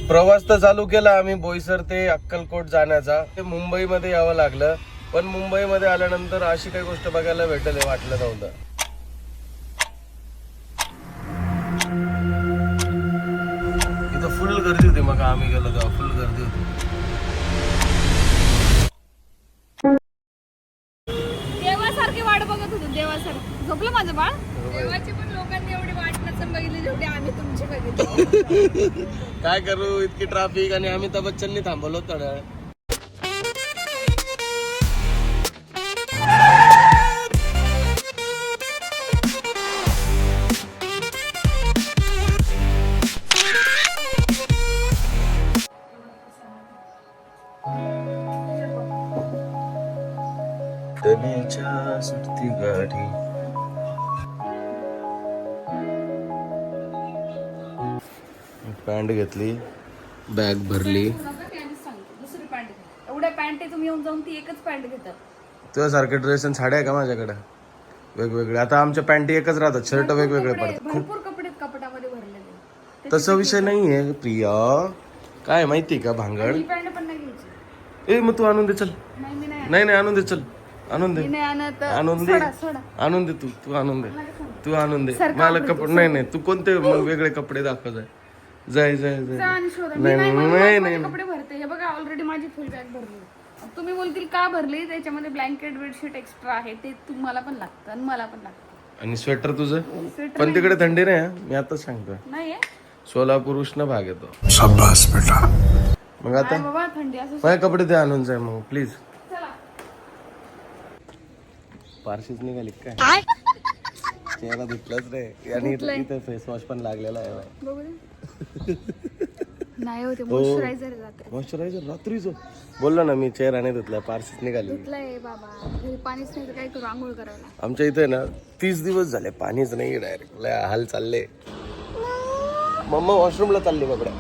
प्रवास तर चालू केला आम्ही बोईसर ते अक्कलकोट जाण्याचा. ते मुंबईमध्ये यावं लागलं, पण मुंबईमध्ये आल्यानंतर अशी काही गोष्ट बघायला भेटेल हे वाटलं नव्हतं. इथं फुल गर्दी होती, मग आम्ही गेलो तेव्हा फुल गर्दी होती. देवासारखी वाट बघत होतो, देवासारखी. झोपलं माझं बाळ. देवाची पण लोकांनी एवढी वाट नसेल बघितली जेवढी आम्ही तुमची बघितली. काय करू, इतकी ट्रॅफिक आणि अमिताभ बच्चननी थांबवलं थोड्या वेळ. तनेच्या सुटती गाडी. पॅन्ट घेतली, बॅग भरली. दुसरी पॅन्ट एवढ्या पॅन्ट तुम्ही येऊन जाऊन ती एकच पॅन्ट घेतात. तुझ्यासारखे ड्रेस आणि साड्या आहे का माझ्याकडे वेगवेगळे? आता आमच्या पॅन्टी एकच राहतात, शर्ट वेगवेगळे पडतात. भरपूर कपडे कपडामध्ये भरलेले. तसा विषय नाहीये प्रिया, काय माहिती का भांगड. पॅन्ट पण नाही घ्यायची. ए मग तू आणून दे चल. नाही आणून दे चल, आणून दे, आणून दे, आणून दे, तू आणून दे, तू आणून दे मला कपडे. नाही तू कोणते वेगळे कपडे दाखवत आहे? जाय जाय जाय. नाही कपडे भरते. हे बघा ऑलरेडी माझी फुल बॅग भरली. तुम्ही बोलतील का भरली? त्याच्यामध्ये ब्लँकेट बेडशीट एक्स्ट्रा आहे, ते तुम्हाला पण लागतं आणि मला पण लागतं. आणि स्वेटर तुझं पण तिकडे थंडी नाही. मी आता सांगतोय नाही सोलापूर उष्ण भाग येतो. शाबास बेटा. मग आता बाबा थंडी असं. माझे कपडे ते आणून जाय मग प्लीज. चला पारशीच निघाली काय? चेहरा धुतलाच रे आणि इथं फेस वॉश पण लागलेला आहे. बघू दे. नाही होते मॉइश्चरायझर जाते. मॉइश्चरायझर रात्रीच बोललो ना मी, चेहरा नाही धुतला, पारशीच निघाली. धुतलंय बाबा, घरी पाणीच नाही तर काय करू आंघोळ करायला. आमच्या इथे ना 30 दिवस झाले पाणीच नाही. डायरेक्ट लय हाल चालले. मम्मा वॉशरूमला चालली बाबड्या.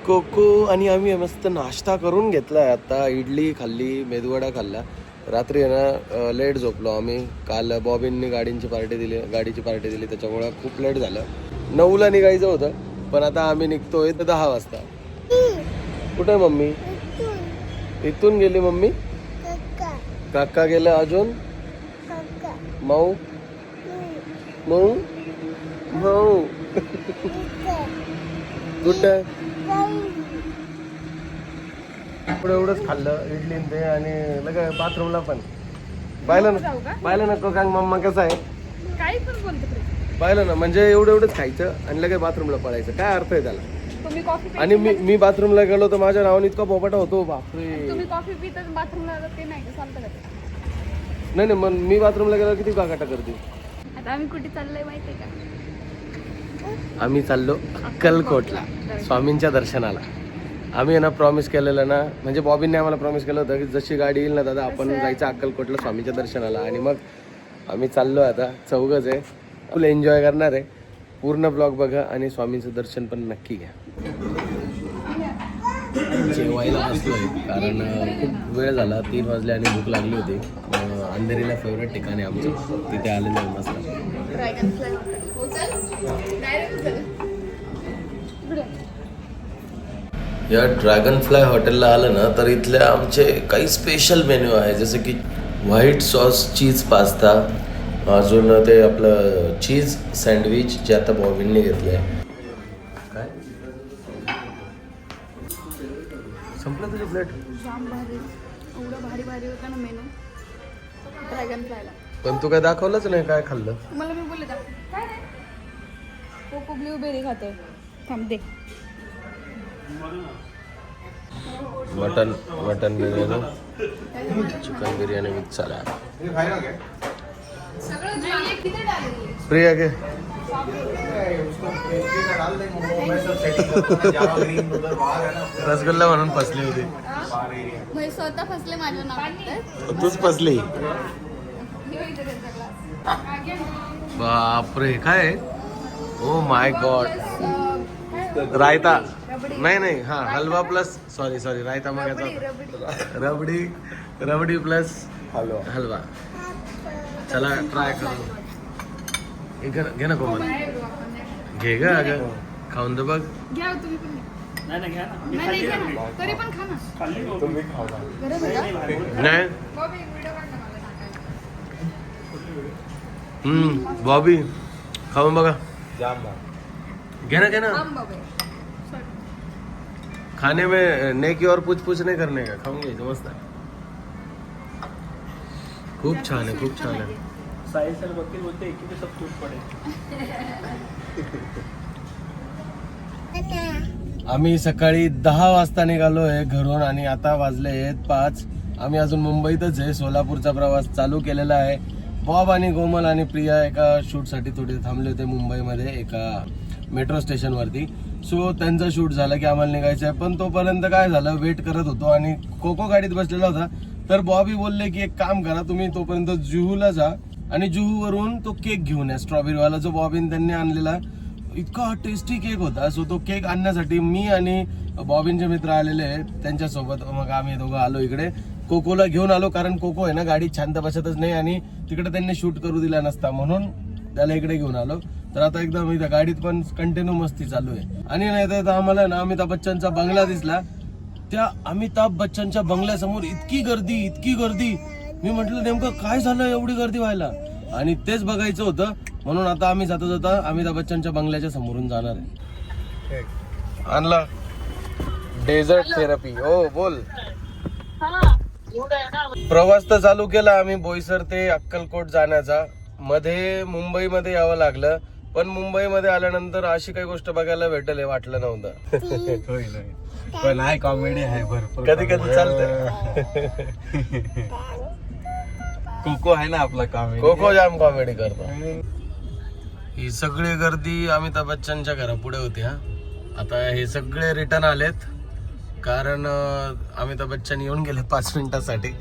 कोको आणि आम्ही मस्त नाश्ता करून घेतलाय. आता इडली खाल्ली, मेदूवडा खाल्ला. रात्री आहे ना लेट झोपलो आम्ही. काल बॉबींनी गाडीची पार्टी दिली त्याच्यामुळे खूप लेट झालं. 9ला निघायचं होतं, पण आता आम्ही निघतोय 10 वाजता. कुठे मम्मी? इथून गेली मम्मी. काका गेलं अजून. माऊ माऊ माऊ कुठं? एवढंच खाल्लं इडली ते आणि लगे बाथरूमला पण पाहिलं ना कोकांग मम्मा कसा आहे. काही पण बोलतो. पाहिलं ना, म्हणजे एवढंच खायचं आणि लगे बाथरूमला पळायचं. काय अर्थ आहे त्याला? तुम्ही कॉफी आणि मी बाथरूमला गेलो तर माझ्या नावाने इतका पोपटा होतो बापरे. तुम्ही कॉफी पितात बाथरूमला ते नाही का चालतं का? नाही मग मी बाथरूमला गेलो किती काकाटा करते. आता आम्ही कुठे चाललोय माहितीये का? आम्ही चाललो अक्कलकोटला स्वामींच्या दर्शनाला. आम्ही ना प्रॉमिस केलेलं ना, म्हणजे बॉबींनी आम्हाला प्रॉमिस केलं होतं की जशी गाडी येईल ना दादा आपण जायचं अक्कलकोटला स्वामींच्या दर्शनाला. आणि मग आम्ही चाललो आता. चौघच आहे, फुल एन्जॉय करणार आहे. पूर्ण ब्लॉग बघा आणि स्वामींचं दर्शन पण नक्की घ्या. जेवायला बसलोय कारण खूप वेळ झाला, 3 वाजले आणि भूक लागली होती. अंधेरीला फेवरेट ठिकाण आहे आमचं, तिथे आलेलं आहे मस्त. या ड्रॅगन फ्लाय हॉटेलला आलं ना तर इथले आमचे काही स्पेशल मेन्यू आहे, जसं की व्हाईट सॉस चीज पास्ता, अजून ते आपलं चीज सँडविच जे आता बॉबींनी घेतलंय. काय संपलं तुझी प्लेट? जाम भारी, एवढं भारी होतं ना मेनू ड्रॅगन फ्लायला. पण तू काय दाखवलंच नाही काय खाल्लं. तुम्हाला मी बोलले का काय नाही. कोको ब्लूबेरी खातोय. थांब दे. Mutton biryani, chicken biryani with salad. Priya के रसगुल्ला म्हणून फसली होती. मी स्वतः फसले माझ्या नावात. तूच फसली. बापरे काय? Oh my god. Raita rabri नाही हा हलवा प्लस सॉरी रायता मागायचा. रबडी प्लस हलवा. चला ट्राय करू. घे ना कोमल, घे ग अगं, खाऊन तर बघ. घ्या तुम्ही पण घ्या. नाही घ्या ना. तरी पण खा ना. गरज आहे का? नाही बॉबी, व्हिडिओ काढ ना मला टाकायला. बॉबी खाऊन बघा. घे ना. थांब बॉबी. खाने में नेकी और पूछ नहीं करने का, खाऊन घ्यायचं मस्त. खूप छान आहे. साहिल सर वकील बोलते एक ही सब टूट पड़े. आम्ही सकाळी 10 वाजता निघालोय घरून आणि आता वाजले आहेत 5. आम्ही अजून मुंबईतच आहे. सोलापूरचा प्रवास चालू केलेला आहे. बॉब आणि कोमल आणि प्रिया एका शूटसाठी थोडे थांबले होते मुंबईमध्ये एका मेट्रो स्टेशनवरती. सो त्यांचा शूट झाला की आम्हाला निघायचं आहे. पण तोपर्यंत काय झालं, वेट करत होतो आणि कोको गाडीत बसलेला होता. तर बॉबी बोलले की एक काम करा, तुम्ही तोपर्यंत जुहूला जा आणि जुहूवरून तो केक घेऊन या, स्ट्रॉबेरीवाला, जो बॉबीन त्यांनी आणलेला. इतका टेस्टी केक होता. सो तो केक आणण्यासाठी मी आणि बॉबींचे मित्र आलेले आहेत त्यांच्यासोबत. मग आम्ही दोघं आलो इकडे. कोकोला घेऊन आलो कारण कोको आहे ना गाडीत शांत बसतच नाही आणि तिकडे त्यांनी शूट करू दिला नसता, म्हणून त्याला इकडे घेऊन आलो. तर आता एकदम इथं गाडीत पण कंटिन्यू मस्ती चालू आहे. आणि नाही तर आम्हाला ना अमिताभ बच्चनचा बंगला दिसला. त्या अमिताभ बच्चनच्या बंगल्यासमोर इतकी गर्दी. मी म्हटलं नेमकं काय झालं एवढी गर्दी व्हायला, आणि तेच बघायचं होतं. म्हणून आता आम्ही जाता अमिताभ बच्चनच्या बंगल्याच्या समोरून जाणार आहे. आणला डेझर्ट थेरपी. हो बोल. प्रवास तर चालू केला आम्ही बोईसर ते अक्कलकोट जाण्याचा. मध्ये मुंबईमध्ये यावं लागलं, पण मुंबईमध्ये आल्यानंतर अशी काही गोष्ट बघायला भेटेल हे वाटलं नव्हतं. पण आहे कॉमेडी आहे भरपूर. कधी चालतं. कोको आहे ना आपला कॉमेडी. कोको जाम कॉमेडी करतो. ही सगळी गर्दी अमिताभ बच्चनच्या घरापुढे होती. आता हे सगळे रिटर्न आलेत कारण अमिताभ बच्चन येऊन गेले 5 मिनिटासाठी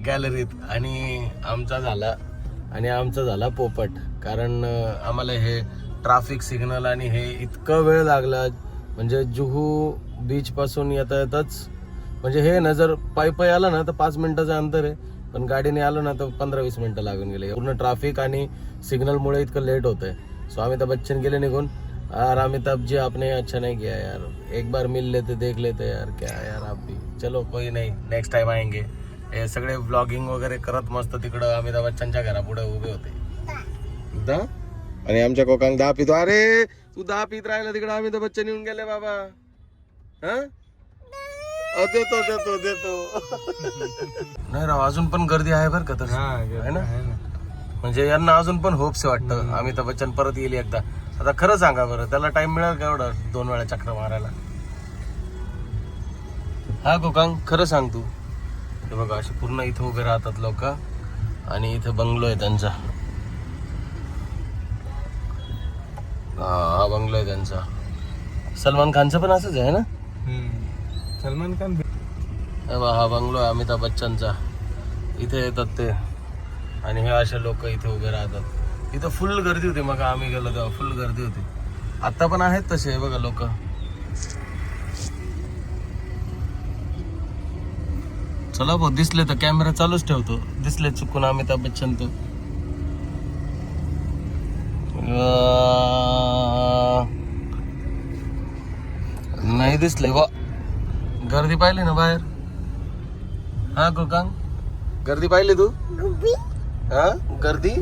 गॅलरीत आणि आमचा झाला पोपट. कारण आम्हाला हे ट्रॅफिक सिग्नल आणि हे इतकं वेळ लागला. म्हणजे जुहू बीच पासून येताच म्हणजे हे ना जर पायी आलं ना तर 5 मिनिटाचं अंतर आहे, पण गाडीने आलं ना तर 15-20 मिनिटं लागून गेले. पूर्ण ट्रॅफिक आणि सिग्नलमुळे इतकं लेट होतंय. सो अमिताभ बच्चन गेले निघून. यार अमिताभ जी आपने अच्छा नहीं किया यार, एक बार मिल लेते देख लेते यार, क्या यार आप भी. चलो कोई नहीं, नेक्स्ट टाइम आएंगे. हे सगळे व्लॉगिंग वगैरे करत मस्त तिकडं अमिताभ बच्चनच्या घरापुढे उभे होते. आणि आमच्या कोकांग 10 पितो. अरे तू 10 पित राहिला तिकडे अमिताभ बच्चन येऊन गेले बाबा. देतो नाही राव, अजून पण गर्दी आहे बरं का. तर आहे ना, म्हणजे यांना अजून पण होप्स वाटतं अमिताभ बच्चन परत येईल एकदा. आता खरं सांगा बरं, त्याला टाइम मिळेल का एवढं 2 वेळा चक्र मारायला? हा कोकांग खरं सांग तू. हे बघा असे पूर्ण इथं उभे राहतात लोक आणि इथं बंगलो आहे त्यांचा. हा बंगलो आहे त्यांचा. सलमान खानचं पण असंच आहे ना. सलमान खान. हा बंगलो आहे अमिताभ बच्चनचा. इथे येतात ते आणि हे असे लोक इथे उभे राहतात. इथं फुल गर्दी होती मग आम्ही गेलो तेव्हा, फुल गर्दी होती. आता पण आहेत तसे बघा लोक. चला भाऊ, दिसले तर कॅमेरा चालूच ठेवतो. दिसले चुकून अमिताभ बच्चन तो. नाही दिसले वा. गर्दी पाहिली ना बाहेर. हा कोकांग, गर्दी पाहिली तू? हा गर्दी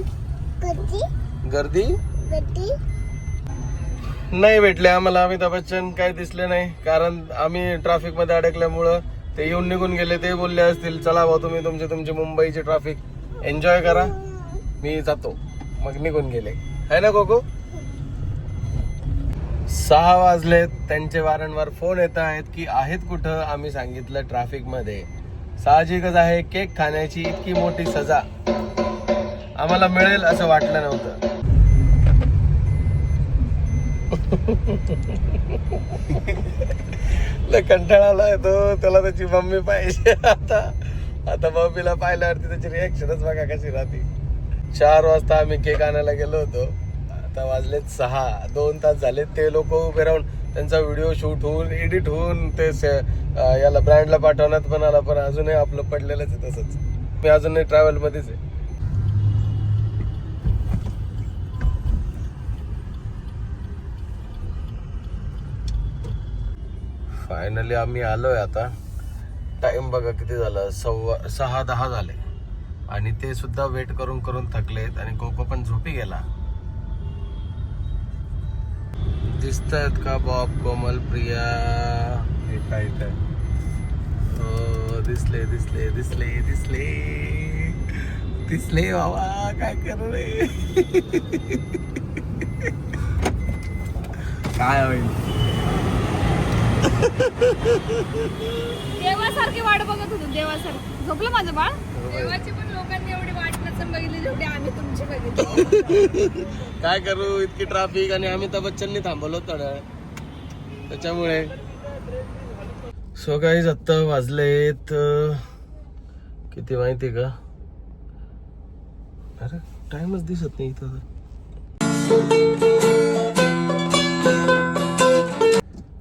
नाही भेटले आम्हाला अमिताभ बच्चन. काय दिसले नाही कारण आम्ही ट्रॅफिक मध्ये अडकल्यामुळं ते येऊन निघून गेले. ते बोलले असतील चला भाऊ तुम्ही तुमची मुंबईची ट्रॅफिक एन्जॉय करा, मी जातो. मग निघून गेले. है ना कोको? 6 वाजलेत. त्यांचे वारंवार फोन येत आहेत की आहेत कुठं. आम्ही सांगितलं ट्रॅफिक मध्ये. साहजिकच आहे, केक खाण्याची इतकी मोठी सजा आम्हाला मिळेल असं वाटलं नव्हतं. कंटाळा येतो त्याला, त्याची मम्मी पाहिजे. आता मम्मीला पाहिल्यावरती त्याची रिएक्शनच बघा कशी राहते. 4 वाजता आम्ही केक आणायला गेलो होतो. आता वाजलेत 6, 2 तास झाले. ते लोक उभे राहून त्यांचा व्हिडिओ शूट होऊन एडिट होऊन ते याला ब्रँडला पाठवण्यात पण आला, पण अजूनही आपलं पडलेलंच आहे तसंच. मी अजूनही ट्रॅव्हल मध्येच आहे. फायनली आम्ही आलोय आता. टाइम बघा किती झाला, 6:10 झाले आणि ते सुद्धा वेट करून करून थकलेत आणि कोको पण झोपी गेला. दिसतायत का बॉब, कोमल, प्रिया? काय हो, दिसले दिसले दिसले दिसले दिसले बाबा. काय करू रे? काय होईल? देवासारखी वाट बघत होतो, देवासारखी. झोपलं माझं बाळ? देवाची पण लोकांनी एवढी वाट नसेल बघितली जेवढी आम्ही तुमची बघितली. काय करू, इतकी ट्रॅफिक आणि अमिताभ बच्चननी थांबवलं थोडं त्याच्यामुळे. सो गाईज आत्ता वाजलेत किती माहिती का? अरे टाइमच दिसत नाही इथं.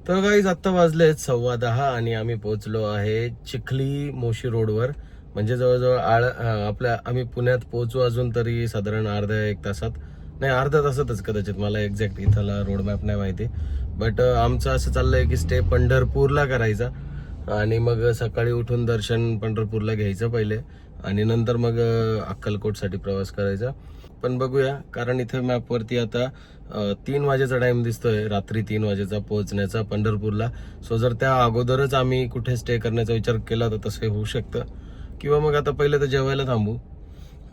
तर गाईज आत्ता वाजलेत 10:15 आणि आम्ही पोहोचलो आहे चिखली मोशी रोडवर. म्हणजे जवळजवळ आपल्या आम्ही पुण्यात पोहोचू अजून तरी साधारण अर्ध्या तासातच कदाचित. मला एक्झॅक्ट इथला रोड मॅप नाही माहिती. बट आमचं असं चाललंय की स्टे पंढरपूरला करायचा आणि मग सकाळी उठून दर्शन पंढरपूरला घ्यायचं पहिले आणि नंतर मग अक्कलकोटसाठी प्रवास करायचा. पण बघूया, कारण इथे मॅपवरती आता 3 वाजेचा टाइम दिसतोय, रात्री 3 वाजेचा पोहोचण्याचा पंढरपूरला. सो जर त्या अगोदरच आम्ही कुठे स्टे करण्याचा विचार केला तर तसं होऊ शकतं. किंवा मग आता पहिले तर जेवायला थांबू.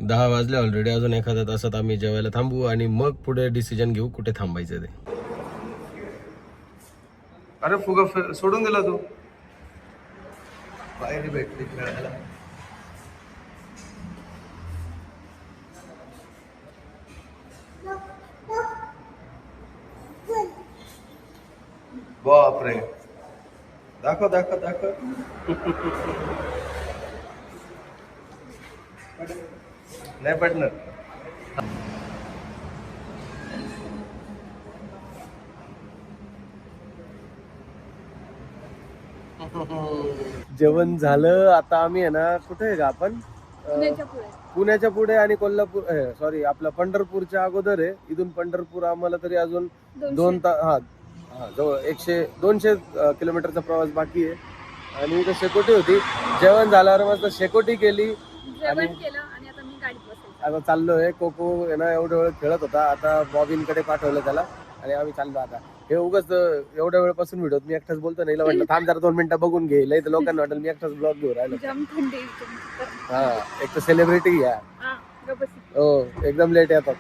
10 वाजले ऑलरेडी, अजून एखाद्या तासात आम्ही जेवायला थांबू आणि मग पुढे डिसिजन घेऊ कुठे थांबायचं ते. अरे फुगा सोडून दिला तू. पायरी भेटली खेळायला. बापरे, दाखव दाखव दाखव. नाही पडणार. जेवण झालं. आता आम्ही आहे ना, कुठे आहे का आपण? पुण्याच्या पुढे आणि कोल्हापूर, सॉरी आपल्या पंढरपूरच्या अगोदर आहे. इथून पंढरपूर आम्हाला तरी अजून 2 तास, जवळ 200 किलोमीटरचा प्रवास बाकी आहे. आणि इथं शेकोटी होती. जेवण झाल्यावर मस्त शेकोटी केली आणि आता चाललोय. कोको आहे ना एवढ्या वेळ खेळत होता, आता बॉबिनकडे पाठवलं त्याला आणि आम्ही चाललो आता. हे उगाच एवढ्या वेळपासून व्हिडिओ मी एकटाच बोलतो नाही, म्हटलं थांब जरा 2 मिनिटं बघून घे, नाही तर लोकांना वाटेल मी एकटाच ब्लॉग घेऊन राहिलो. हा, एक तर सेलिब्रिटी घ्या. हो, एकदम लेट येतात.